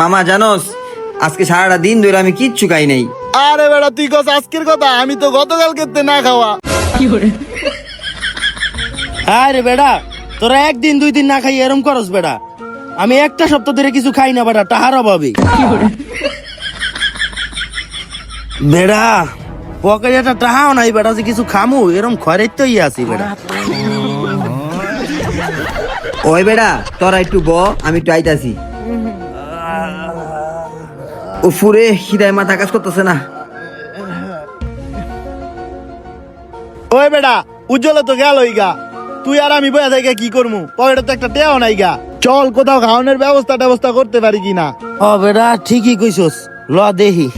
মামা জানোস আজকে সারাটা দিন ধরে আমি কিচ্ছু খাই নাই। আরে বেটা তুই কস আজকের কথা, আমি তো গতকাল কেতে না খাওয়া। আরে বেটা তোরা একদিন দুই দিন না খাই এরম করস বেটা, আমি একটা সপ্তাহ ধরে কিছু খাই না বেটা, টাহার অভাবে। বেটা পকেটে একটা টাহাও নাই বেটা যে কিছু খামু, এরম খরের তো আছি বেটা। ওই বেড়া তোরা একটু ব, আমি একটু আইতাছি। ও ফুরে খিদায় মাথা কাজ করতেছে না। ওই বেটা উজ্জ্বল তো গেল গা, তুই আর আমি বয়া থেকে কি করবো? পকেটে তো একটা টেও নাই গা, চল কোথাও খাওয়ানোর ব্যবস্থা করতে পারি কিনা। ও বেটা ঠিকই কইছস, ল দেখি।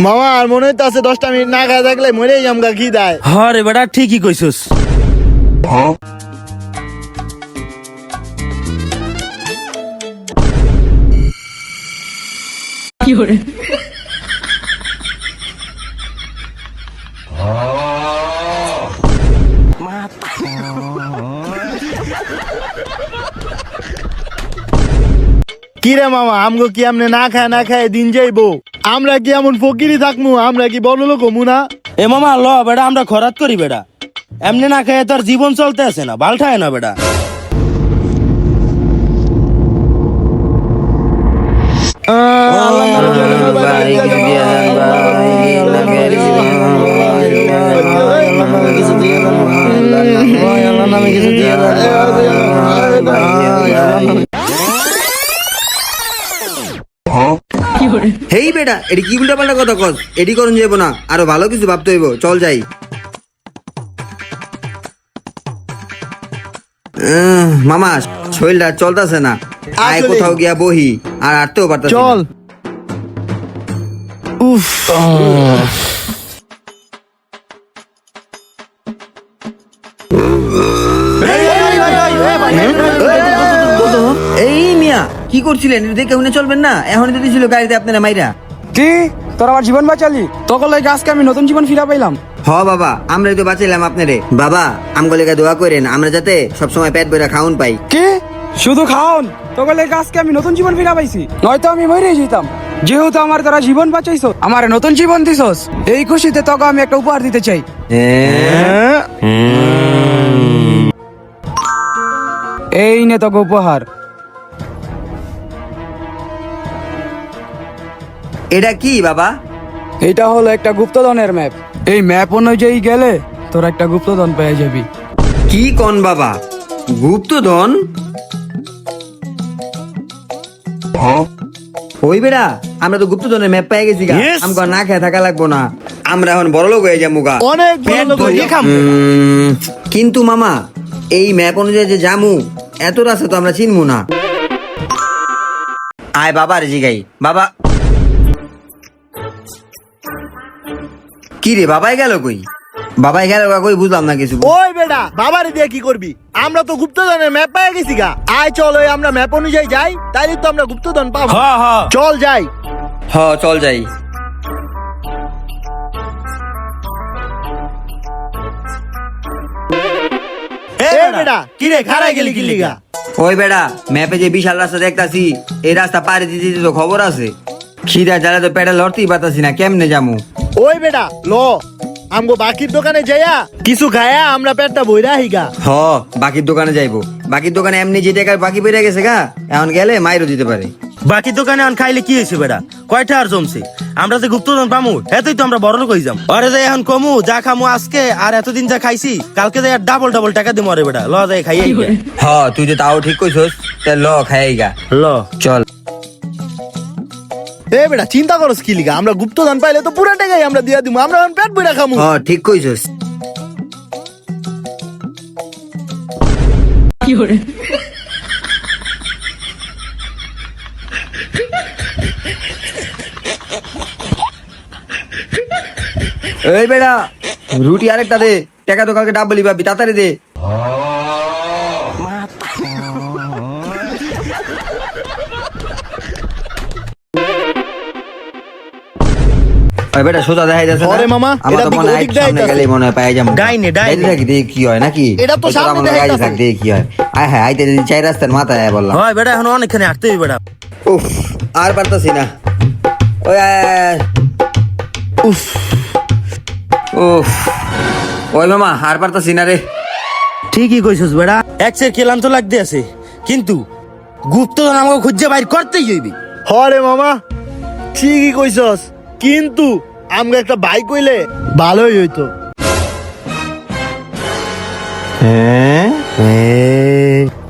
মামা আর মনে হইতে আছে 10টা মিনিট না খাওয়া থাকলে মরেই আমগা কি দেয়। হরে বেটা ঠিকই কইছস। কি রে মামা, আমগো কি আমনে না খায় দিন যাইবো? আমরা কি এমন ফকিরি থাকমু? আমরা কি বড় লোক হমু না? এ মামা ল বেটা আমরা খরাত করি বেটা, এমনি না খেয়ে তোর জীবন চলতে আছে না, বালঠায় না বেটা। হেই বেটা এটি কি উল্টা পাল্টা কথা কস, এটি করুন যাইব না, আরো ভালো কিছু ভাবতে হইব, চল যাই। মামা শরীরটা চলতেছে না, আয় কোথাও গিয়া বহি, আর আটতেও পারতাছি না। চল। উফ এই মিয়া কি করছিলেন? এটা দেখে শুনে চলবেন না, এখন যদি ছিল গাড়িতে আপনারা মাইরা। কি তোর আমার জীবন বাঁচালি? তখন আজকে আমি নতুন জীবন ফিরা পাইলাম। হ বাবা আমরাই তো বাঁচাইলাম আপনারে। বাবা আমগোলেকা দোয়া করেন আমরা যাতে সবসময় পেট ভরে খাউন পাই। কি শুধু খাওন? তখন আজকে আমি নতুন জীবন ফিরা পাইছি, নয়তো আমি মরেই যেতাম। যেহেতু আমার দ্বারা জীবন বাঁচাইছ, আমার নতুন জীবন দিছস, এই খুশিতে তোকে আমি একটা উপহার দিতে চাই। এই নে তোকে উপহার। এটা কি বাবা? এটা হলো একটা গুপ্তধনের ম্যাপ, এই ম্যাপ অনুযায়ী গেলে তোর একটা গুপ্তধন পেয়ে যাবি। কি কোন বাবা, গুপ্তধন? ওই বেড়া আমরা তো গুপ্তধনের ম্যাপ পেয়ে গেছি গা, আমগো না খেয়ে থাকা লাগবো না, আমরা এখন বড় লোক হয়ে যাবো গা। অনেক বড় লোক হয়ে যাবো। কিন্তু মামা এই ম্যাপ অনুযায়ী যে জামু এত রাস্তা তো আমরা চিনবো না। আয় বাবা রে জিগাই। বাবা কি রে বাবাই গেল কই? বাবাই গেল কই বুঝলাম না কিছু। ওই বেটা বাবারে দিয়ে কি করবি? আমরা তো গুপ্তধনের ম্যাপ পেয়ে গেছি গা, আয় চল ওই আমরা ম্যাপ অনুযায়ী যাই, তাইলে তো আমরা গুপ্তধন পাবো। হ্যাঁ হ্যাঁ চল যাই। হ চল যাই। বেটা কি রে খারাই গেলি কি লিগা? ওই বেড়া ম্যাপে যে বিশাল রাস্তা দেখতাছি, এই রাস্তা পাড়ি দিতে দিতে তো খবর আছে, খিদা জ্বালা তো পেটে লড়তেই পারতাছি না, কেমনে যামু? ওই বেটা ল আমগো বাকির দোকানে যাইয়া কিছু খায়া আমরা পেটটা বইরা হিগা। হ বাকির দোকানে যাইবো, বাকির দোকানে এমনি যে টাকার বাকি বেড়ে গেছে গা, এখন গেলে মাইরও দিতে পারে। বাকি দোকানে এখন খাইলে কি হয়েছে বেটা, কয়টা আর জমছে? আমরা যে গুপ্তধন পামু এতই তো আমরা বড় লোক হয়ে যাম। আরে যাই এখন কমু, যা খামু আজকে আর এতদিন যা খাইছি কালকে যাই আর ডাবল ডাবল টাকা দিমু। আরে বেটা ল যাই খাইয়ে হ তুই তো তাও ঠিক কইছস, তা ল খাই গা, ল চল। এ বেটা চিন্তা করস কি লিগা? আমরা গুপ্তধন পাইলে তো পুরো টাকাই আমরা দিয়া দিমু, আমরা এখন পেট বইরা খামু। হ ঠিক কইছস। এই বেড়া রুটি আরেকটা দে, টাকা তো কালকে ডাবলি পাবি, তাড়াতাড়ি দে। ওই বেটা সোজা দেখাই যাচ্ছে না? ওরে মামা, আমার এটা তো দিকে মনে হয় ওদিক সামনে দেখাইতাছে। গেলেই মনে হয় পাই যাবো। ডাইনে, ডাইনে। যাইতে থাকি, দেখি কি হয় নাকি? এটা তো ওই তোরা সামনে মনে হয় দেখাইতাছে। যাইতে থাক, দেখি কি হয়। আয় হ্যাঁ, আইতে যদি চাই রাস্তার মাথায় আয় বললাম। হয় বেটা এখন অনেকখানি হাঁটতে হবে বেটা। উফ, আর পারতাছি না। ওই আয়, আয়, আয়। উফ উফ, ওই মামা আর পারতাছি না রে। ঠিকই কইছস বেটা, এক সের খেলাম তো লাগতে আছে, কিন্তু গুপ্তধন আমাকে খুঁজে বাইর করতেই হইবে। হরে মামা ঠিকই কইছস, কিন্তু আমগো একটা বাইক হইলে ভালোই হইতো।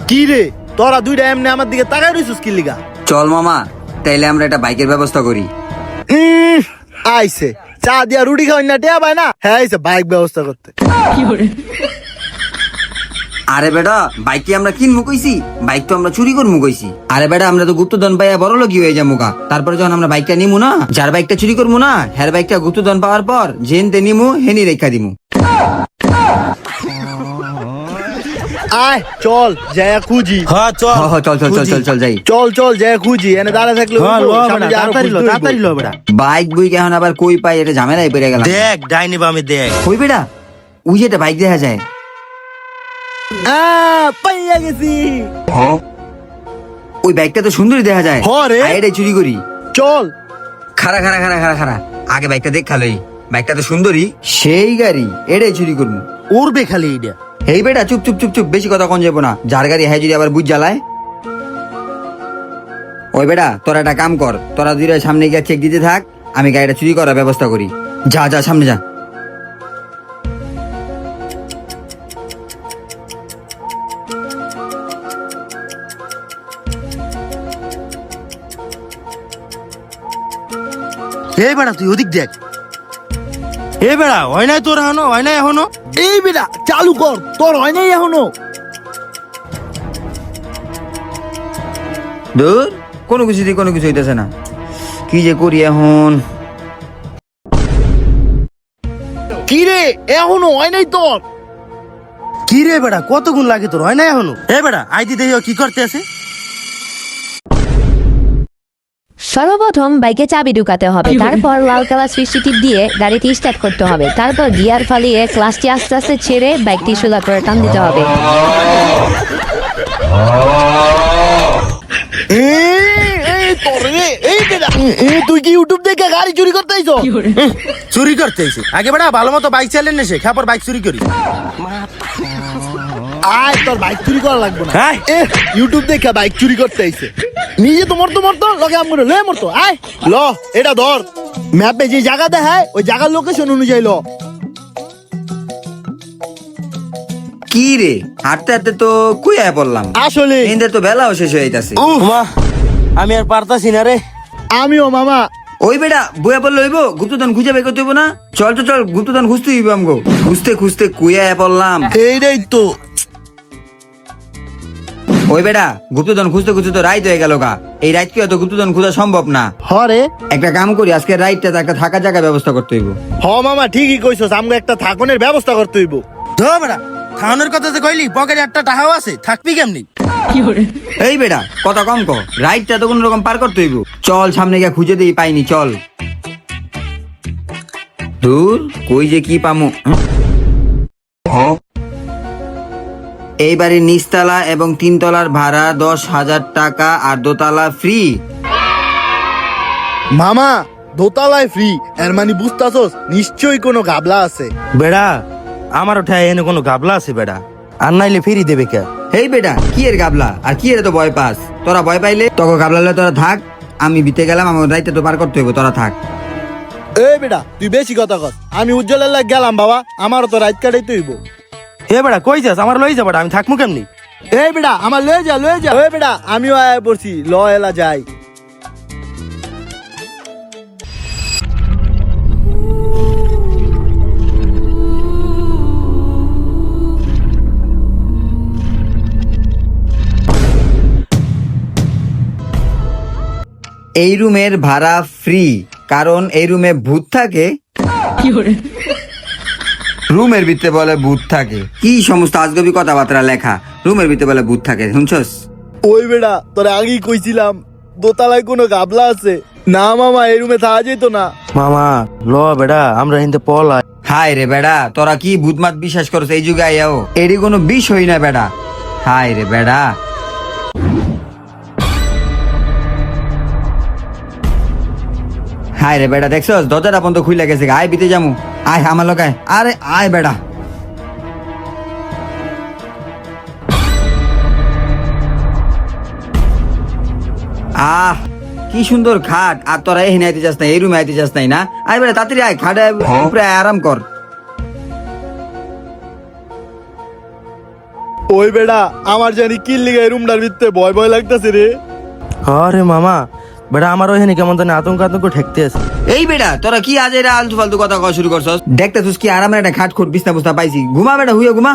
কি রে তোরা দুইটা এমনি আমার দিকে তাকাই রইছস কি লিগা? চল মামা, তাইলে আমরা একটা বাইকের ব্যবস্থা করি। আইছে চা দিয়া রুটি খাওয়াই না টেয়া পায় না, হ্যাঁ আইছে বাইক ব্যবস্থা করতে। আরে বেটা, বাইক কি আমরা কিনবো কইছি? বাইক তো আমরা চুরি করবো কইছি। আরে বেটা, আমরা তো গুপ্তধন পাইয়া বড় লোকই হয়ে যাবো গা। তারপরে যখন আমরা বাইকটা নিমু না, যার বাইকটা চুরি করবো না, হ্যার বাইকটা গুপ্তধন পাওয়ার পর জেনতে নিমু, হেনি রেখা দিমু। আয় চল যায় খুঁজি। হ্যাঁ চল হ হ, চল চল চল চল চল যাই। চল চল যায় খুঁজি, এনে দাঁড়া থাকলে হ্যাঁ, হইবো, ল সামনে বেটা, যে আরো তাড়াতাড়ি ল, খুঁজতে হইবো। তাড়াতাড়ি ল বেটা। বাইক বুই এখন আবার কই পাই, এটা ঝামেলায় পড়ে গেলাম। দেখ ডাইনে বামে দেখ। কই বেটা, ওই যে একটা বাইক দেখা যায়। পাইয়া গেছি। ওই বাইকটা তো সুন্দরই দেখা যায়। হ রে। আয়, এটাই চুরি করি। চল খারা খারা খারা খারা খারা, আগে বাইকটা দেখ খালোই। বাইকটা তো সুন্দরী, সেই গাড়ি, এটাই চুরি করবো। উড়বে খালি এইটা। এই বেটা চুপ চুপ চুপ চুপ, বেশি কথা কন যাবো না। যার গাড়ি হ্যাঁ যদি আবার বুঝ জ্বালায়। ওই বেটা, তোরা একটা কাম কর, তোরা দুইটা সামনে গিয়ে চেক দিতে থাক, আমি গাড়িটা চুরি করার ব্যবস্থা করি। যা যা, সামনে যা। হে বেটা তুই ওদিক দেখ। হে বেটা হয় নাই তোর এখনো, হয় নাই এখনো। এই বেটা চালু কর, তোর হয় নাই এখনো? দূর, কোনো কিছু দিয়ে কোনো কিছু হইতেছে না। কি যে করি এখন? কি রে এখনো হয় নাই তোর? কি রে বেটা কতক্ষণ লাগে তোর, হয় নাই এখনো? হে বেটা আইদি দেখি ও কি করতে আছে। সর্বপ্রথম বাইকে চাবি ঢুকাতে হবে, তারপর লাল কালার সুইচটি টিপ দিয়ে গাড়িটি স্টার্ট করতে হবে, তারপর গিয়ার ফালিয়ে ক্লাসটি আস্তে আস্তে ছেড়ে বাইকটি সোজা করে টান দিতে হবে। তুই কি ইউটিউব দেখে গাড়ি চুরি করতে আইছো? চুরি করতে আইছে? আগে বেটা ভালো মতো বাইক চালান না, শেখ, পর বাইক চুরি করি। আয় তোর বাইক চুরি করা লাগবে না। হ্যাঁ? ইউটিউব দেখে বাইক চুরি করতে আইছে। নিজে তো মরতো মরতো, লগে আমগুলো লয়ে মরতো। আয় ল, এটা ধর, ম্যাপে যে জায়গা দেখায় ওই জায়গার লোকেশন অনুযায়ী ল। কি রে, হাঁটতে হাঁটতে তো কুইয়া পড়লাম। আসলে এদের তো বেলাও শেষ হয়ে যাইতাছে। মা আমি আর পারতাছি না রে। আমিও মামা। ওই বেটা বইয়া পড়লে হইব, গুপ্তধন খুঁজে বের করতে হইব না? চল চল চল, গুপ্তধন খুঁজতে হইব আমগো। খুঁজতে খুঁজতে কুইয়া পড়লাম। এইটাই তো। ওই বেটা, গুপ্তধন খুঁজতে খুঁজতে তো রাইত হয়ে গেল গা। এই রাইত কি হয়তো গুপ্তধন খোঁজা সম্ভব না। হরে একটা কাম করি, আজকে রাইটটা একটা থাকার জায়গা ব্যবস্থা করতে হইব। হ মামা ঠিকই কইছস, আমগো একটা থাকনের ব্যবস্থা করতে হইব। ধর বেটা খাওয়ানোর কথা যে কইলি, পকেটে একটা টাকাও আছে, থাকবি কেমনি? এই বেটা কথা কম কর, রাইটটা তো কোন রকম পার করতে হইব। চল সামনে গিয়ে খুঁজে দিই, পাইনি, চল। দূর, কই যে কি পামু। এই বাড়ির নিচতলা এবং 3 তলার ভাড়া 10,000 টাকা, আর দোতলা ফ্রি। মামা দোতলায় ফ্রি, এর মানে বুঝতাছস নিশ্চয়ই কোনো গাবলা আছে। বেড়া আমার ওঠায় এনে কোনো গাবলা আছে বেড়া? আর নাইলে ফিরি দেবে কে? এই বেটা কি এর গাবলা, আর কি এর তো ভয় পাস? তোরা ভয় পাইলে তোকে গাবলা লয়ে তোরা থাক, আমি বিতে গেলাম, আমার রাইতে তো পার করতে হইব, তোরা থাক। এই বেটা তুই বেশি কথা কস, আমি উজ্জ্বলের লাগ গেলাম বাবা, আমারও তো রাইত কাটাইতে হইব। হে বেড়া কই যাস? আমার লই যা বেড়া, আমি থাকবো কেমনি? এই বেটা আমার লয়ে যা লয়ে যা। ওই বেটা আমিও আয়া পড়ছি, ল এলা যাই। এই রুমের ভাড়া ফ্রি, কারণ এই রুমে ভূত থাকে। রুমের ভিতরে বলে ভূত থাকে, কি সমস্ত আজগবি কথাবার্তা লেখা। রুমের ভিতরে বলে ভূত থাকে, শুনছস? ওই বেটা তোরা আগেই কইছিলাম দোতলায় কোনো গাবলা আছে। না মামা এই রুমে থাকা যেত না। মামা ল বেটা আমরা হিন্দে পলাই। হায় রে বেড়া, তোরা কি ভূতমাত বিশ্বাস করছ এই যুগে আইয়াও? এটি কোনো বিষয় না বেড়া। হায় রে বেড়া। হায় রে বেড়া, দেখছস দরজাটা পর্যন্ত খুলে গেছে। আয় বিতে যামু, আয় আমার লোক আয়। আরে আয় বেড়া। আহ কি সুন্দর খাট, আর তোরা এই আইতে চাস না, এই রুমে আইতে চাস নাই না? আয় বেড়া তাড়াতাড়ি আয়, খাটে উপরে আয়, আরাম কর। ওই বেড়া আমার জানি কি লিগে এই রুমটার ভিতরে ভয় ভয় লাগতেছে রে। আরে মামা বেটা আমার ওখানে কেমন জানি আতঙ্ক আতঙ্ক ঠেকতে আছে। এই বেটা তোরা কি আজ এরা আলতু ফালতু কথা কওয়া শুরু করছস? দেখতে তুই কি আরামের একটা খাট খোট বিছনা বুছনা পাইছি, ঘুমা বেটা, হুইয়া ঘুমা।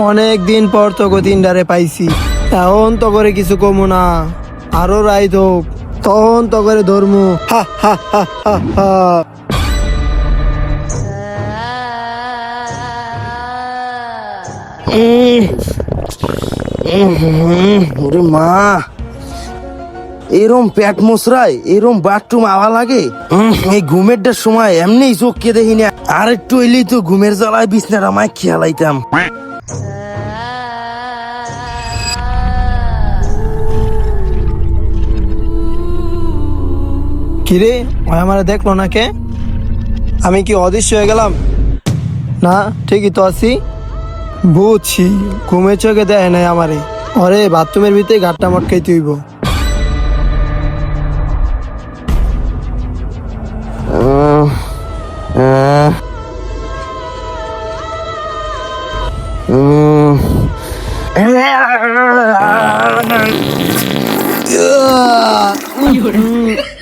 অনেক দিন পর তোকে তিনডারে পাইছি, এখন তো করে কিছু কমু না, আরো রাইত হোক তখন তো করে ধর্মু। হা হা হা হা হা। ওরে মা, এরম পেট মোসরায় এরম বাথরুম আওয়া লাগে। এই ঘুমের সময় এমনি চোখ কে দেখি না, আর একটু এলেই তো ঘুমের জ্বালায় বিছনাটা মায় খেয়ালাইতাম। কিরে ওই আমার দেখলো না কে? আমি কি অদৃশ্য হয়ে গেলাম? না ঠিকই তো আছি। বুঝছি ঘুমে চোখে দেয় নাই আমারে। অরে বাথরুমের ভিতরে গাট্টা মটকাই তুইব।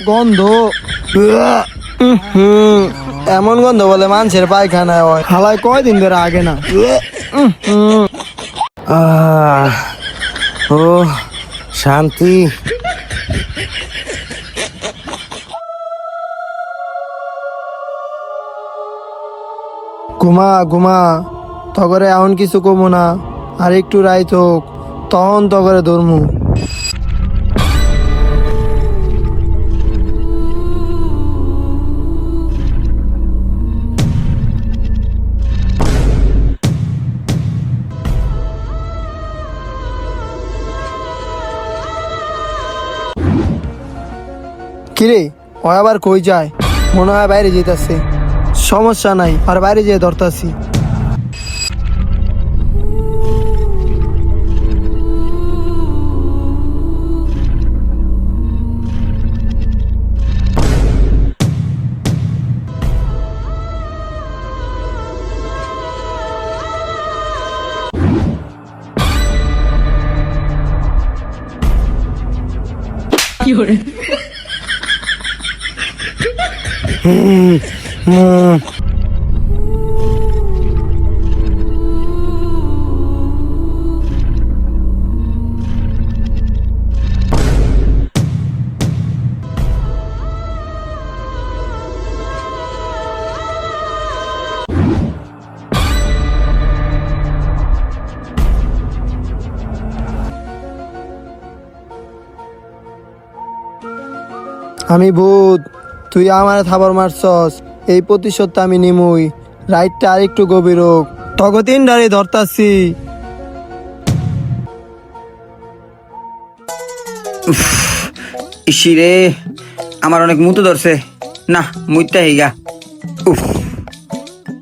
গন্ধ, এমন গন্ধ বলে মানুষের পায়খানায় হয়। হালায় কয়দিন ধরে আগে না। ও শান্তি। ঘুমা ঘুমা, তগরে এমন কিছু কমু না, আর একটু রাইত হোক তখন তগরে ধরমু। কিরে ও আবার কই যায়? মনে হয় বাইরে যেতেছে। সমস্যা নাই, আর বাইরে যেয়ে ধরতাছি। আমি ভূত, তুই আমার থাবর মারছস, এই প্রতিশোধ আমি নিমুই। রাইটটা আরেকটু গভীর হোক, তখন তিনডারে ধরতাছি। ইসিরে আমার অনেক মুতো ধরছে না, মুইতা হিগা। উফ,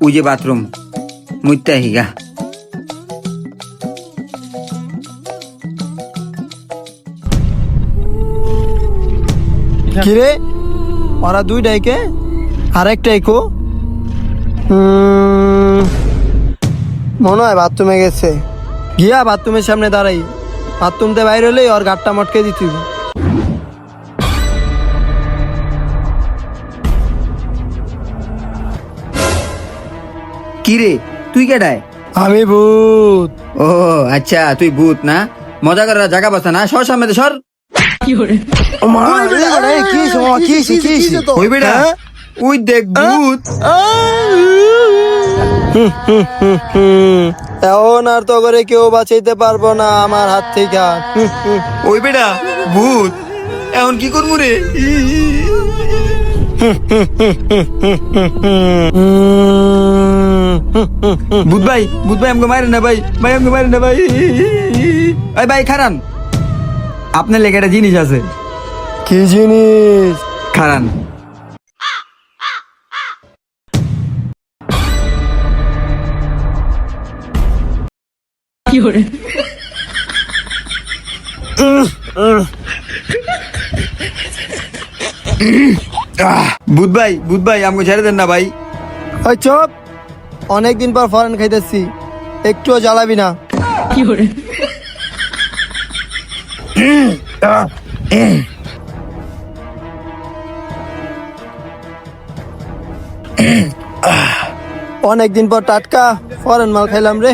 ওই যে বাথরুম, মুইতা হিগা। কিরে ওরা দুইটাই কে? আরেকটাই কো? মনে হয় বাথরুমে গেছে। গিয়া বাথরুমের সামনে দাঁড়াই, বাথরুমতে বাইরে হলেই ওর গাটটা মটকে দিতি। কি রে তুই কেডায়? আমি ভূত। ও আচ্ছা, তুই ভূত না? মজা করার জায়গা পাস না, সর সামনে সর। ও মা, এই বেটা, এই কি হইছে মামা, কি হইছে তো? ওই বেটা, হ্যাঁ? ওই দেখ ভূত। এখন আর তো করে কেউ বাঁচাইতে পারবো না আমার হাত থেকে। ওই বেটা ভূত, এখন কি করবো রে? ভূত ভাই, ভূত ভাই আমাকে মারেন না ভাই, ভাই আমাকে মারেন না ভাই। এই ভাই খারান, আপনার লেগে একটা জিনিস আছে, কি জিনিস? খারান। ভূত ভাই, ভূত ভাই আমাকে ছেড়ে দেন না ভাই। ওই চুপ, অনেকদিন পর ফরেন খাইতেছি, একটুও জ্বালাবি না। অনেকদিন পর টাটকা ফরেন মাল খাইলাম রে,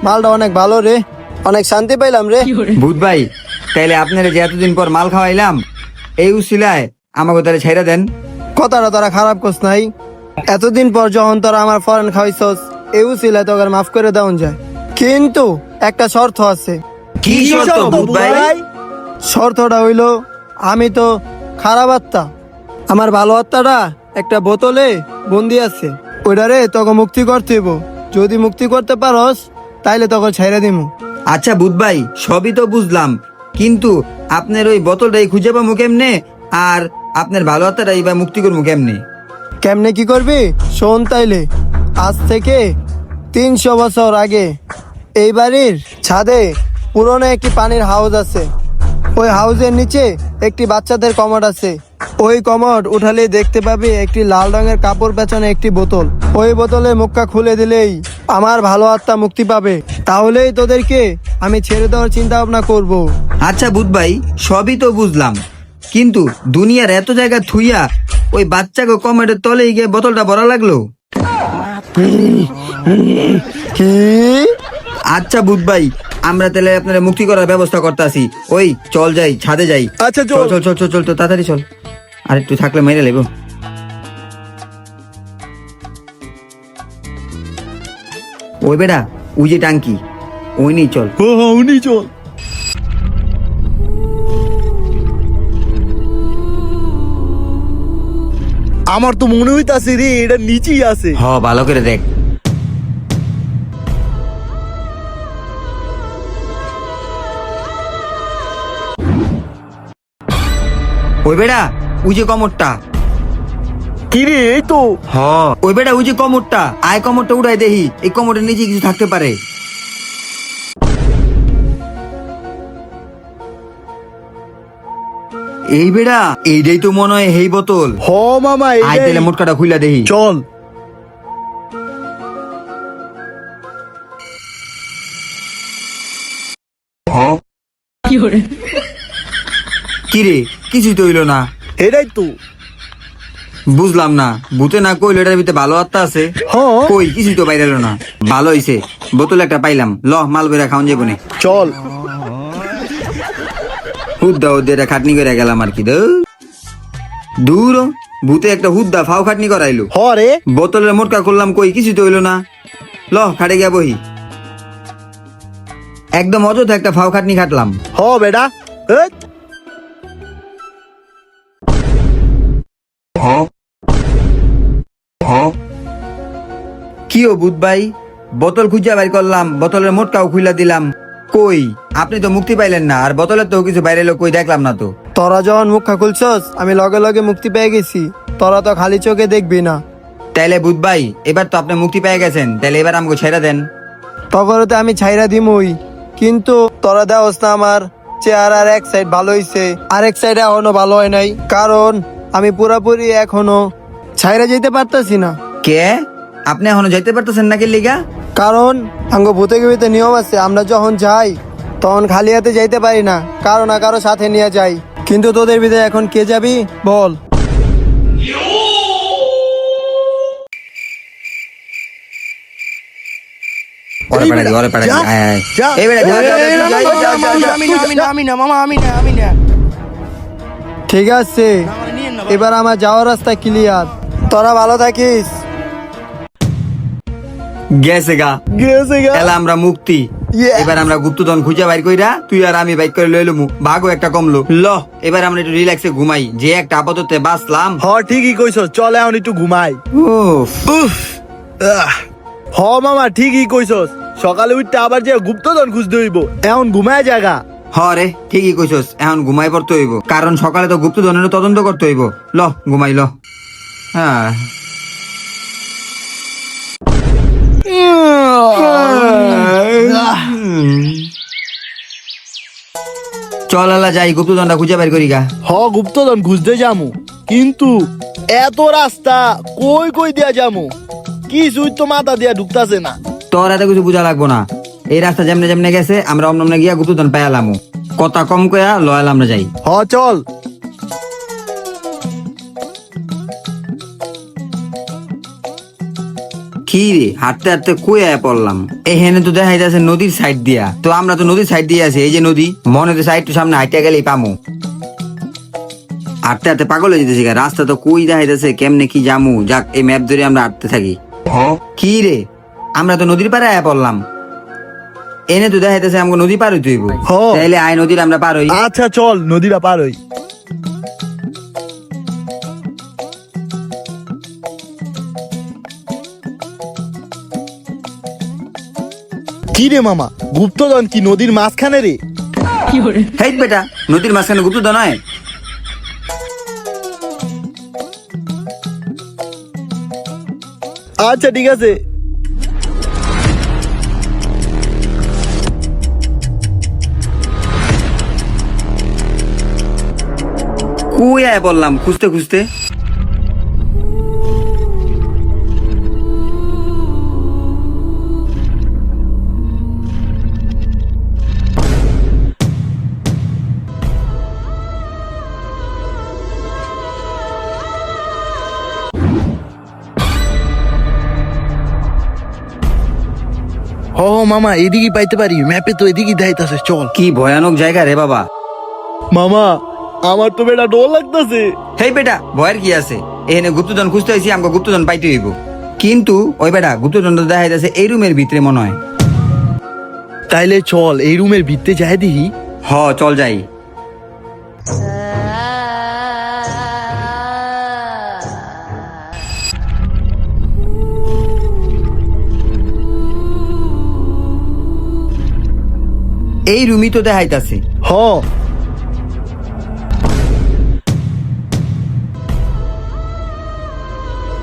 মালটা অনেক ভালো রে, অনেক শান্তি পাইলাম রে। ভূত ভাই, তাইলে আপনারা যে এতদিন পর মাল খাওয়াইলাম, এই উসিলায় আমাকে তাহলে ছেড়ে দেন। কথাটা তোরা খারাপ করছ নাই, এতদিন পর যখন তোরা আমার ফরেন খাওয়াইছস, এই উসিলায় তোকে মাফ করে দেওয়া যায়, কিন্তু একটা শর্ত আছে। কি শর্ত ভূত ভাই? শর্তটা হইলো, আমি তো খারাপ আত্মা, আমার ভালো আত্মাটা একটা বোতলে বন্দি আছে, ওইটারে তোকে মুক্তি করতে হইব। যদি মুক্তি করতে পারস তাইলে তোকে ছেড়ে দিমু। আচ্ছা ভূত ভাই, সবই তো বুঝলাম, কিন্তু আপনার ওই বোতলটাই খুঁজে পাবো কেমনে, আর আপনার ভালো হাতটাই বা মুক্তি করবো কেমনে? কেমনে কি করবি শোন তাইলে। আজ থেকে 300 বছর আগে এই বাড়ির ছাদে পুরনো একটি পানির হাউস আছে, ওই হাউসের নিচে একটি বাচ্চাদের কমোড আছে। ওই কমোড উঠালে দেখতে পাবি একটি লাল রঙের কাপড় পেছনে একটি বোতল, ওই বোতলে মুখটা খুলে দিলেই আমার ভালো আত্মা মুক্তি পাবে, তাহলেই তোদেরকে আমি ছেড়ে দেওয়ার চিন্তা ভাবনা করবো। আচ্ছা ভূত ভাই, সবই তো বুঝলাম, কিন্তু দুনিয়ার এত জায়গা থুইয়া ওই বাচ্চাকে কমেটের তলে গিয়ে বোতলটা ভরা লাগলো। কি? আচ্ছা ভূত ভাই, আমরা তাহলে আপনারা মুক্তি করার ব্যবস্থা করতেছি। ওই চল যাই, ছাদে যাই। আচ্ছা, চল চল। চল চল চল চল, তো তাড়াতাড়ি চল, আর একটু থাকলে মেরে লেবো। ওই বেটা, ওই যে টাঙ্কি, ওই নেই, চল। উনি চল। আমার তো মনে হইতাছে রে এটা নিচেই আছে। হ, ভালো করে দেখ। ওই বেটা, ওই যে কমরটা। কি রে, এই তো। হ, ওই বেটা, ওই যে কমরটা, আয় কমরটা উড়াই দেখি, এই কমরের নিচে কিছু থাকতে পারে। এই বেটা, এইটাই তো মনে হয় এই বোতল। হ মামা, আয় এইটাই। তাহলে মোটকাটা খুইলা দেখি। চল। কি রে, কিছুই তো হইলো না। এটাই তো। বুঝলাম না, ভূতে না কইলো এটার ভিতরে ভালো আত্মা আছে। হ্যাঁ। কই, কিছুই তো বাইরে এলো না। ভালো হইছে, বোতল একটা পাইলাম, ল মাল বেরা খাওয়ান যাবো না। চল। হুদ্দা হুদ্দা খাটনি করে গেলাম আর কি। দূর, ভূতে একটা হুদ্দা ফাও খাটনি করাইলো। হ রে। বোতলের মোটকা করলাম, কই কিছুই তো হইলো না। ল খাটে গিয়া বহি, একদম অযথা একটা ফাও খাটনি খাটলাম। হ বেটা। এই। কি ও ভূত ভাই, বোতল খুঁজা বাইর করলাম, বোতলের মোটকাও খুইলা দিলাম, কই আপনি তো মুক্তি পাইলেন না, আর বোতলের তো কিছু বাইরে এলো, কই দেখলাম না তো। তোরা যখন মুখা খুলছস আমি লগে লগে মুক্তি পেয়ে গেছি, তোরা তো খালি চোখে দেখবি না। তাইলে ভূত ভাই, এবার তো আপনি মুক্তি পেয়ে গেছেন, তাইলে এবার আমাকে ছেড়ে দেন। তগরতে আমি ছাইরা দিমই, কিন্তু তোরা দেওস না আমার চেহারার এক সাইড ভালো হইছে, আরেক সাইড এখনো ভালো হয় নাই, কারণ আমি পুরাপুরি এখনো ছাইরা যেতে পারতাছি না। কে, আপনি এখনো যাইতে পারতেছেন নাকি লিগা? কারণ আঙ্গ ভূতে গিতে নিয়ম আছে, আমরা যখন যাই তখন খালি হাতে যাইতে পারি না, কারো না কারো সাথে নিয়ে যাই। কিন্তু তোদের ভিতরে এখন কে যাবি বল? ওরে এই পাড়া দি, বেটা, ওরে পাড়া দি, যা, আয়, আয়। যা। এই বেটা, যা, যা, যা, এই, যা, যা, যা, যা, যা। আমি না ঠিক আছে এবার আমার যাওয়ার রাস্তা ক্লিয়ার, তোরা ভালো থাকিস। গেছে গা, গেছে গা। এলা আমরা মুক্তি। Yes. এবার আমরা গুপ্তধন খুঁজে বাইর কইরা তুই আর আমি বাইক করে লইলমু, ভাগও একটা কমলো। ল এবার আমরা একটু রিল্যাক্সে ঘুমাই, যে একটা আপাতত বাঁচলাম। হ ঠিকই কইছস, চল এখন একটু ঘুমাই। উফ, উফ, আহ। হ মামা ঠিকই কইছস, সকালে উঠতে আবার যে গুপ্তধন খুঁজতে হইব, এখন ঘুমায় জায়গা। হ রে ঠিকই কইছস, এখন ঘুমাই পড়তে হইব, কারণ সকালে তো গুপ্তধনের তদন্ত করতে হইব। ল ঘুমাই ল। হ্যাঁ চল আলা যাই, গুপ্তধনটা খুঁজে বাইর করি গা। হ গুপ্তধন খুঁজতে যামু, কিন্তু এত রাস্তা কই কই দিয়া যামু, কিছুই তো মাথা দিয়া ঢুকতাছে না। তোর এত কিছু বুঝা লাগবো না, এই রাস্তা যেমনে যেমনে গেছে আমরা অমনে গিয়া গুপ্তধন পাইলামু। কথা কম কয়া লয়াল আমরা যাই। হ চল। কি রে হাঁটতে হাঁটতে কই আয়া পড়লাম? এখানে তো দেখা যাচ্ছে নদীর সাইড দিয়া, তো আমরা তো নদীর সাইড দিয়ে আছি, এই যে নদী, মনে হচ্ছে সাইড সামনে হাঁটতে গেলেই পামু। হাঁটতে হাঁটতে পাগল হয়ে যেতেছি, রাস্তা তো কই দেখা যাচ্ছে, কেমনে কি জামু। যাক এই ম্যাপ ধরে আমরা হাঁটতে থাকি। কি রে আমরা তো নদীর পারে আয়া পড়লাম, এনে তো দেখা যাচ্ছে আমাকে নদী পার হইতে হইব। হ। তাইলে আয় নদীর আমরা পার হই। আচ্ছা চল নদীটা পার হই। কি রে মামা, গুপ্তধন কি নদীর মাঝখানে রে? হেই বেটা, নদীর মাঝখানে গুপ্তধন নয়। আচ্ছা ঠিক আছে। কই আয়া পড়লাম খুঁজতে খুঁজতে। হ মামা এদিকে পাইতে পারি, ম্যাপে তো এদিকে দেখাইতাছে, চল। কি ভয়ানক জায়গা রে বাবা। মামা আমার তো বেটা ডর লাগতাছে। হেই বেটা ভয়ের কি আছে, এখানে গুপ্তধন খুঁজতে হয়েছি, আমাকে গুপ্তধন পাইতে হইব। কিন্তু ওই বেটা গুপ্তধন তো দেখা যাচ্ছে এই রুমের ভিতরে মনে হয়। তাইলে চল এই রুমের ভিতরে যাই দিই। হ চল যাই। এই রুমই তো দেখাইতাছে। হ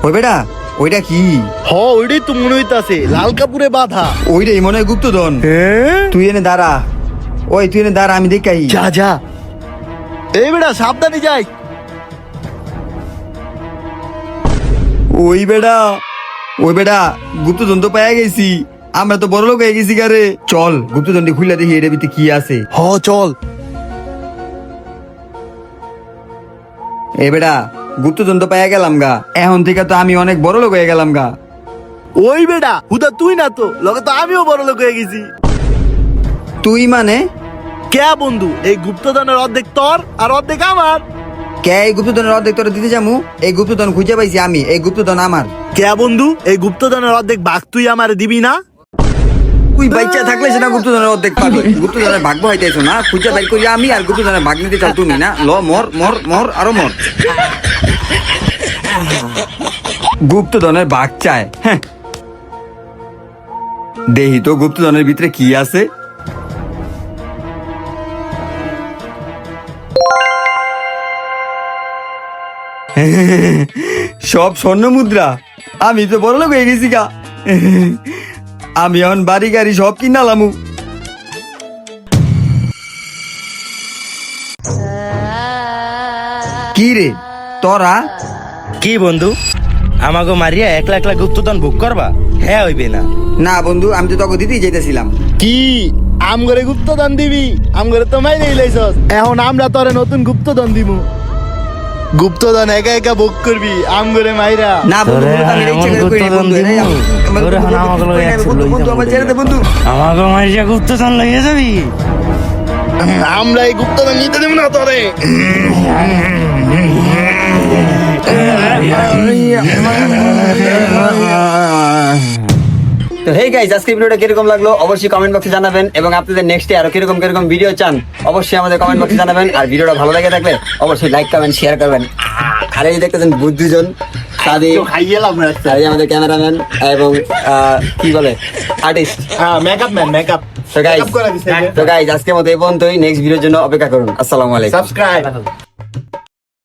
ওই বেটা ওইটা কি? হ ওইটাই তো মনে হইতাছে, লাল কাপুরে বাঁধা। ওইটাই মনে হয় গুপ্তধন। হ্যাঁ তুই এনে দাঁড়া, ওই তুই এনে দাঁড়া, আমি দেখাই। যা যা। এই বেটা সাবধানে যাই। ওই বেটা গুপ্তধন তো পাইয়া গেছি, আমরা তো বড় লোক হয়ে গেছি গারে। চল গুপ্তধনটি খুলে দেখি এটার ভিতরে কি আছে। হ চল। এ বেটা গুপ্তধন তো পাইয়া গেলাম গা, এখন থেকে তো আমি অনেক বড় লোক হয়ে গেলাম গা। ওই বেটা হুদা তুই না তো, লগে তো আমিও বড় লোক হয়ে গেছি। তুই মানে? কে বন্ধু, এই গুপ্তধনের অর্ধেক তোর আর অর্ধেক আমার। কে এই গুপ্তধনের অর্ধেক তোরা দিতে যামু? এই গুপ্তধন খুঁজে পাইছি আমি, এই গুপ্তধন আমার। কে বন্ধু, এই গুপ্তধনের অর্ধেক ভাগ তুই আমার দিবি না? তুই বাচ্চা থাকলে সেটা গুপ্তধনের অর্ধেক পাবি। গুপ্তধনের ভাগ হইতেছো না, খুঁজে বাইর করি আমি, আর গুপ্তধনের ভাগ নিতে চাও তুমি না। ল মর মর মর আরো মর। গুপ্তধনের ভাগ চায়, হ্যাঁ। দেহি তো গুপ্তধনের ভিতরে কি আছে। সব স্বর্ণ মুদ্রা, আমি তো বড় লোক হয়ে গেছি গা। আমি এখন বাড়ি গাড়ি সব কিনালামু। কি রে তোরা? কি বন্ধু, আমাকে মারিয়া একলা একলা গুপ্তধন বুক করবা? হ্যাঁ হইবে না। না বন্ধু, আমি তো তোকে দিতেই যেতেছিলাম। কি আমগরে গুপ্তধন দিবি? আমগরে তো মাইরে লাইছস, এখন আমরা তোরে নতুন গুপ্তধন দিমু। গুপ্তধন একা একা বুক করবি আমগরে মাইরা। না বন্ধু, তোরে আমি এটা ইচ্ছে এমন করে করিনি গুপ্তধন বন্ধু, এটাই দিবো? ওরে হন আমাকে লয়ে যাচ্ছে, বন্ধু, লই বন্ধু, যাবো, আমার লই ছেড়ে দে যাবো। বন্ধু। আমাকে মারিয়া গুপ্তধন লইয়া যাবি? আমরা এই গুপ্তধন নিতে দেব না তোরে। তো হেই গাইস, আজকে ভিডিওটা কিরকম লাগলো অবশ্যই কমেন্ট বক্সে জানাবেন, এবং আপনাদের নেক্সটে আরো কিরকম কিরকম ভিডিও চান অবশ্যই আমাদের কমেন্ট বক্সে জানাবেন। আর ভিডিওটা ভালো লাগে থাকলে অবশ্যই লাইক কমেন্ট শেয়ার করবেন। আর এই দেখতেছেন বুদ্ধিজন সাদি, খাইয়ে লাভ না। আর এই আমাদের ক্যামেরাম্যান এবং কি বলে আর্টিস্ট। Makeup man, makeup. তো গাইস আজকের মতো এই পর্যন্তই। নেক্সট ভিডিওর জন্য অপেক্ষা করুন। আসসালামু আলাইকুম। সাবস্ক্রাইব।